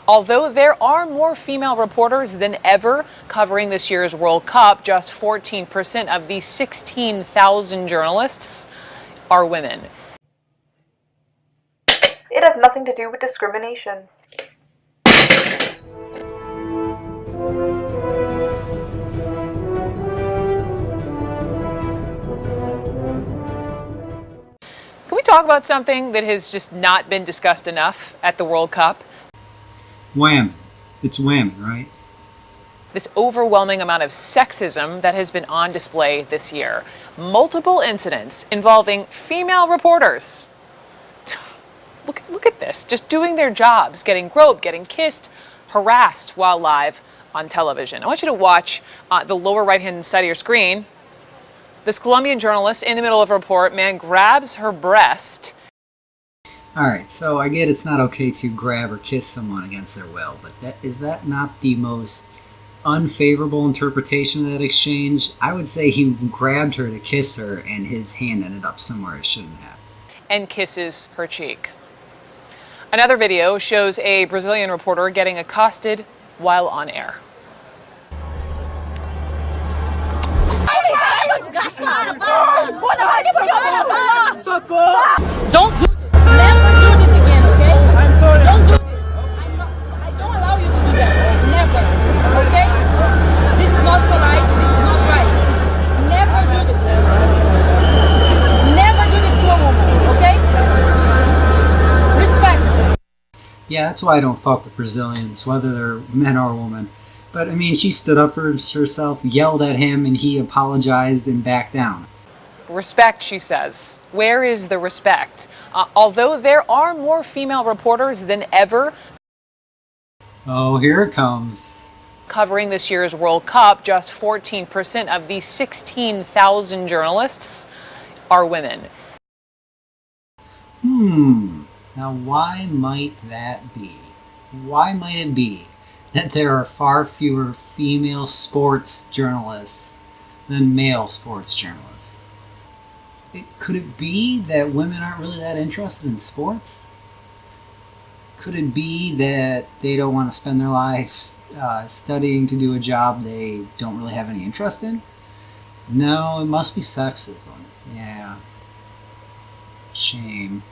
Although there are more female reporters than ever covering this year's World Cup, just 14% of the 16,000 journalists are women. It has nothing to do with discrimination. Can we talk about something that has just not been discussed enough at the World Cup? Wamen. It's Wamen, right? This overwhelming amount of sexism that has been on display this year. Multiple incidents involving female reporters. Look at this, just doing their jobs, getting groped, getting kissed, harassed while live on television. I want you to watch the lower right-hand side of your screen. This Colombian journalist, in the middle of a report, man grabs her breast. Alright, so I get it's not okay to grab or kiss someone against their will, but is that not the most unfavorable interpretation of that exchange? I would say he grabbed her to kiss her and his hand ended up somewhere it shouldn't have. And kisses her cheek. Another video shows a Brazilian reporter getting accosted while on air. Don't do this. Never do this again, okay? I'm sorry. Don't do this. I don't allow you to do that. Never. Okay? This is not polite. This is not right. Never do this. Never do this to a woman, okay? Respect. Yeah, that's why I don't fuck with Brazilians, whether they're men or women. But, I mean, she stood up for herself, yelled at him, and he apologized and backed down. Respect, she says. Where is the respect? Although there are more female reporters than ever. Oh, here it comes. Covering this year's World Cup, just 14% of the 16,000 journalists are women. Now why might that be? Why might it be that there are far fewer female sports journalists than male sports journalists? Could it be that women aren't really that interested in sports? Could it be that they don't want to spend their lives studying to do a job they don't really have any interest in? No, it must be sexism. Yeah. Shame.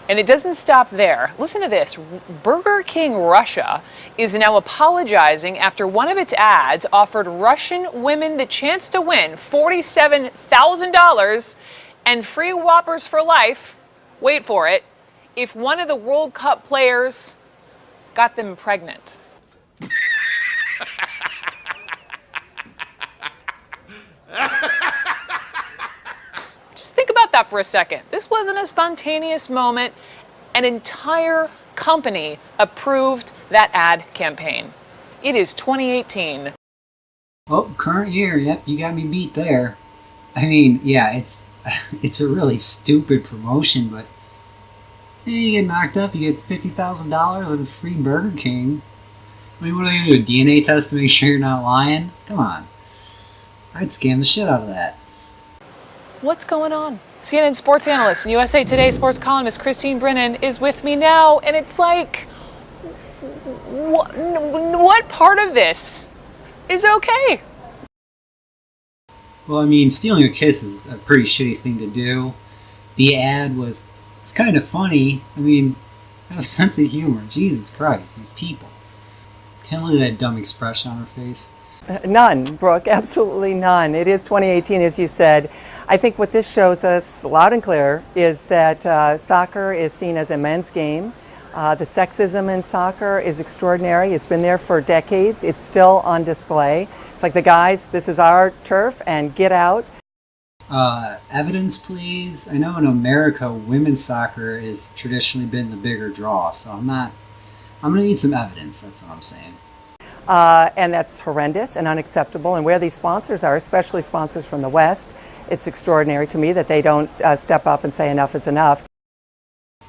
And it doesn't stop there. Listen to this. Burger King Russia is now apologizing after one of its ads offered Russian women the chance to win $47,000 and free Whoppers for life, wait for it, if one of the World Cup players got them pregnant. Just think about that for a second. This wasn't a spontaneous moment. An entire company approved that ad campaign. It is 2018. Oh, current year. Yep, you got me beat there. I mean, yeah, it's a really stupid promotion, but you get knocked up, you get $50,000 and free Burger King. I mean, what are they going to do, a DNA test to make sure you're not lying? Come on. I'd scam the shit out of that. What's going on? CNN sports analyst and USA Today sports columnist Christine Brennan is with me now, and it's like, what part of this is okay? Well, I mean, stealing a kiss is a pretty shitty thing to do. The ad it's kind of funny. I mean, have a sense of humor. Jesus Christ, these people. Can't look at that dumb expression on her face. None, Brooke, absolutely none. It is 2018, as you said. I think what this shows us loud and clear is that soccer is seen as a men's game. The sexism in soccer is extraordinary. It's been there for decades. It's still on display. It's like the guys, this is our turf and get out. Evidence, please. I know in America, women's soccer has traditionally been the bigger draw, so I'm going to need some evidence, that's what I'm saying. And that's horrendous and unacceptable. And where these sponsors are, especially sponsors from the West, it's extraordinary to me that they don't step up and say enough is enough.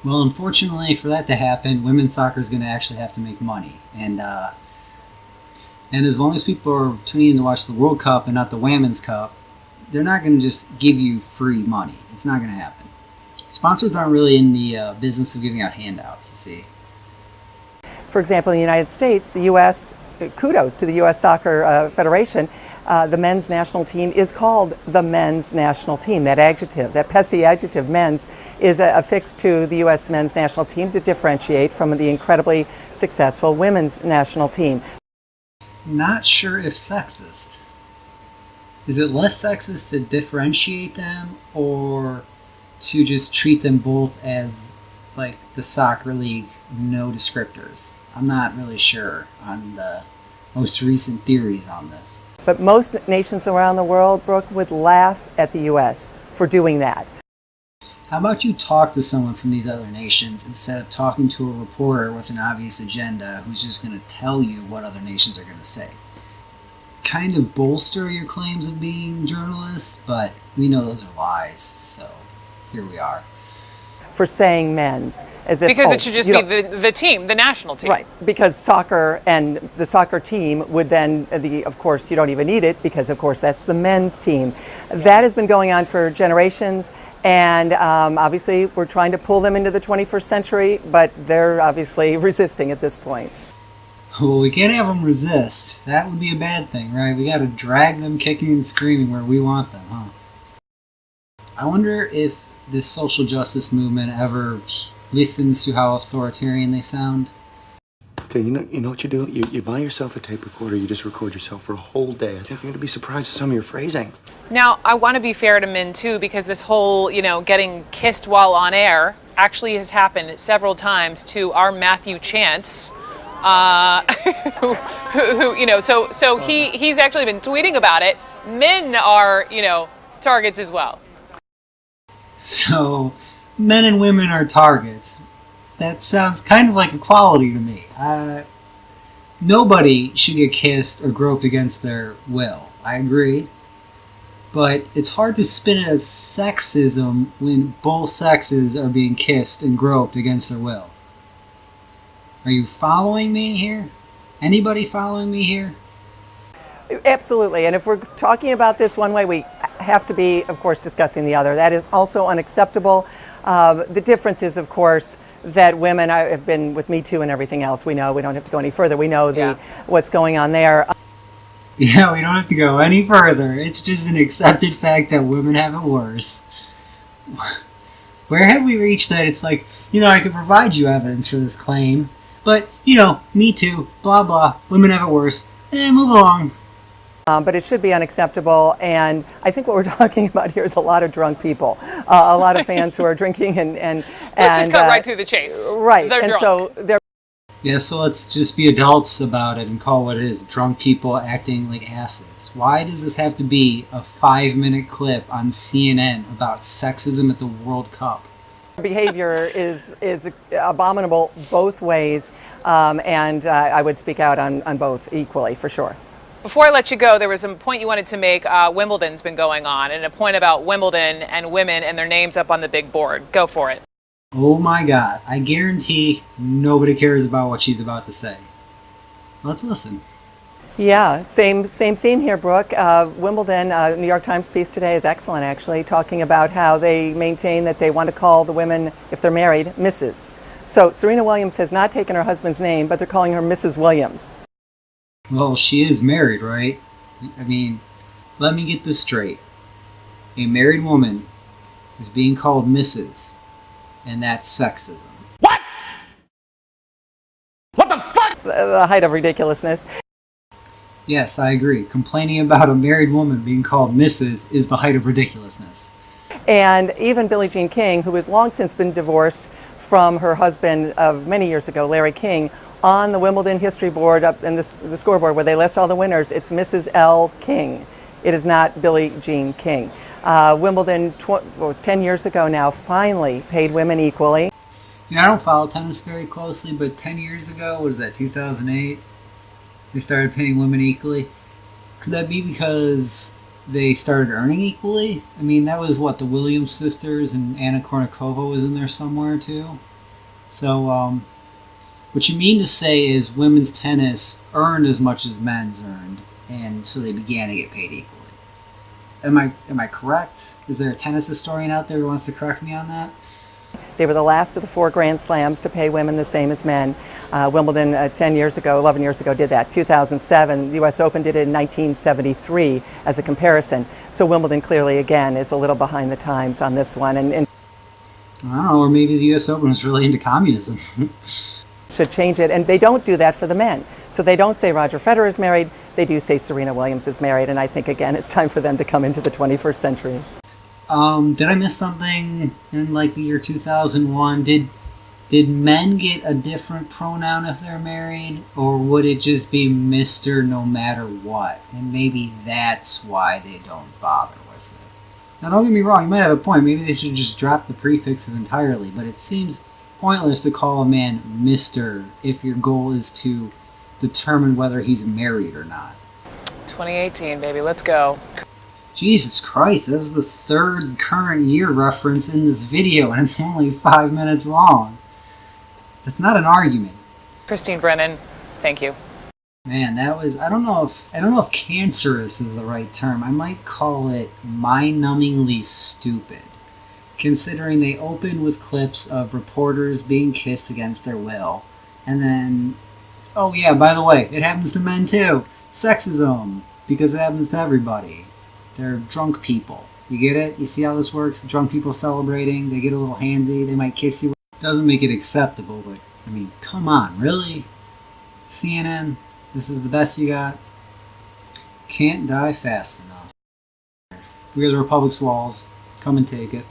Well, unfortunately, for that to happen, women's soccer is going to actually have to make money. And as long as people are tuning in to watch the World Cup and not the Women's Cup, they're not going to just give you free money. It's not going to happen. Sponsors aren't really in the business of giving out handouts, you see. For example, in the United States, the U.S., kudos to the U.S. Soccer Federation, the men's national team is called the men's national team. That adjective, that pesky adjective, men's, is affixed to the U.S. men's national team to differentiate from the incredibly successful women's national team. Not sure if sexist. Is it less sexist to differentiate them or to just treat them both as like the soccer league, no descriptors? I'm not really sure on the most recent theories on this. But most nations around the world, Brooke, would laugh at the U.S. for doing that. How about you talk to someone from these other nations instead of talking to a reporter with an obvious agenda who's just going to tell you what other nations are going to say? Kind of bolster your claims of being journalists, but we know those are lies, so here we are. For saying men's, as if Because it should just be the team, the national team. Right, because soccer and the soccer team would then, of course, you don't even need it because, of course, that's the men's team. That has been going on for generations, and obviously we're trying to pull them into the 21st century, but they're obviously resisting at this point. Well, we can't have them resist. That would be a bad thing, right? We got to drag them kicking and screaming where we want them, huh? I wonder if this social justice movement ever listens to how authoritarian they sound. Okay, you know what you do? You buy yourself a tape recorder, you just record yourself for a whole day. I think you're going to be surprised at some of your phrasing. Now, I want to be fair to Min too, because this whole, getting kissed while on air actually has happened several times to our Matthew Chance, he's actually been tweeting about it. Men are, targets as well. So, men and women are targets. That sounds kind of like equality to me. Nobody should get kissed or groped against their will. I agree. But it's hard to spin it as sexism when both sexes are being kissed and groped against their will. Are you following me here? Anybody following me here? Absolutely, and if we're talking about this one way, we have to be, of course, discussing the other. That is also unacceptable. The difference is, of course, that women have been with Me Too and everything else. We know, we don't have to go any further. We know what's going on there. Yeah, we don't have to go any further. It's just an accepted fact that women have it worse. Where have we reached that it's like, I could provide you evidence for this claim, but, Me Too, blah, blah, women have it worse. Move along. But it should be unacceptable, and I think what we're talking about here is a lot of drunk people, a lot of fans who are drinking and Let's just cut right through the chase. Right, They're and drunk. so they're. Yeah, so let's just be adults about it and call it what it is. Drunk people acting like asses. Why does this have to be a 5-minute clip on CNN about sexism at the World Cup? Behavior is abominable both ways, and I would speak out on both equally, for sure. Before I let you go, there was a point you wanted to make. Wimbledon's been going on, and a point about Wimbledon and women and their names up on the big board. Go for it. Oh my God, I guarantee nobody cares about what she's about to say. Let's listen. Yeah, same theme here, Brooke. Wimbledon, New York Times piece today is excellent, actually, talking about how they maintain that they want to call the women, if they're married, Mrs. So Serena Williams has not taken her husband's name, but they're calling her Mrs. Williams. Well, she is married, right? I mean, let me get this straight. A married woman is being called Mrs., and that's sexism. What? What the fuck? The height of ridiculousness. Yes, I agree. Complaining about a married woman being called Mrs. is the height of ridiculousness. And even Billie Jean King, who has long since been divorced from her husband of many years ago, Larry King, on the Wimbledon history board up in the scoreboard where they list all the winners, it's Mrs. L. King. It is not Billie Jean King. Wimbledon, was 10 years ago now, finally paid women equally. I don't follow tennis very closely, but 10 years ago, what is that, 2008? They started paying women equally. Could that be because they started earning equally? I mean, that was what, the Williams sisters, and Anna Kournikova was in there somewhere too? So, what you mean to say is women's tennis earned as much as men's earned, and so they began to get paid equally. Am I correct? Is there a tennis historian out there who wants to correct me on that? They were the last of the 4 Grand Slams to pay women the same as men. Wimbledon 11 years ago did that. 2007, the U.S. Open did it in 1973 as a comparison. So Wimbledon clearly, again, is a little behind the times on this one. And I don't know, or maybe the U.S. Open was really into communism. should change it, and they don't do that for the men. So they don't say Roger Federer is married, they do say Serena Williams is married, and I think, again, it's time for them to come into the 21st century. Did I miss something in like the year 2001? Did men get a different pronoun if they're married, or would it just be Mr. no matter what? And maybe that's why they don't bother with it. Now don't get me wrong, you might have a point, maybe they should just drop the prefixes entirely, but it seems pointless to call a man Mr. if your goal is to determine whether he's married or not. 2018, baby, let's go. Jesus Christ, that was the 3rd current year reference in this video, and it's only 5 minutes long. That's not an argument. Christine Brennan, thank you. Man, that was, I don't know if cancerous is the right term. I might call it mind-numbingly stupid, considering they opened with clips of reporters being kissed against their will. And then, oh yeah, by the way, it happens to men too. Sexism, because it happens to everybody. They're drunk people. You get it? You see how this works? Drunk people celebrating, they get a little handsy, they might kiss you. Doesn't make it acceptable, but, I mean, come on, really? CNN, this is the best you got? Can't die fast enough. We are the Republic's walls. Come and take it.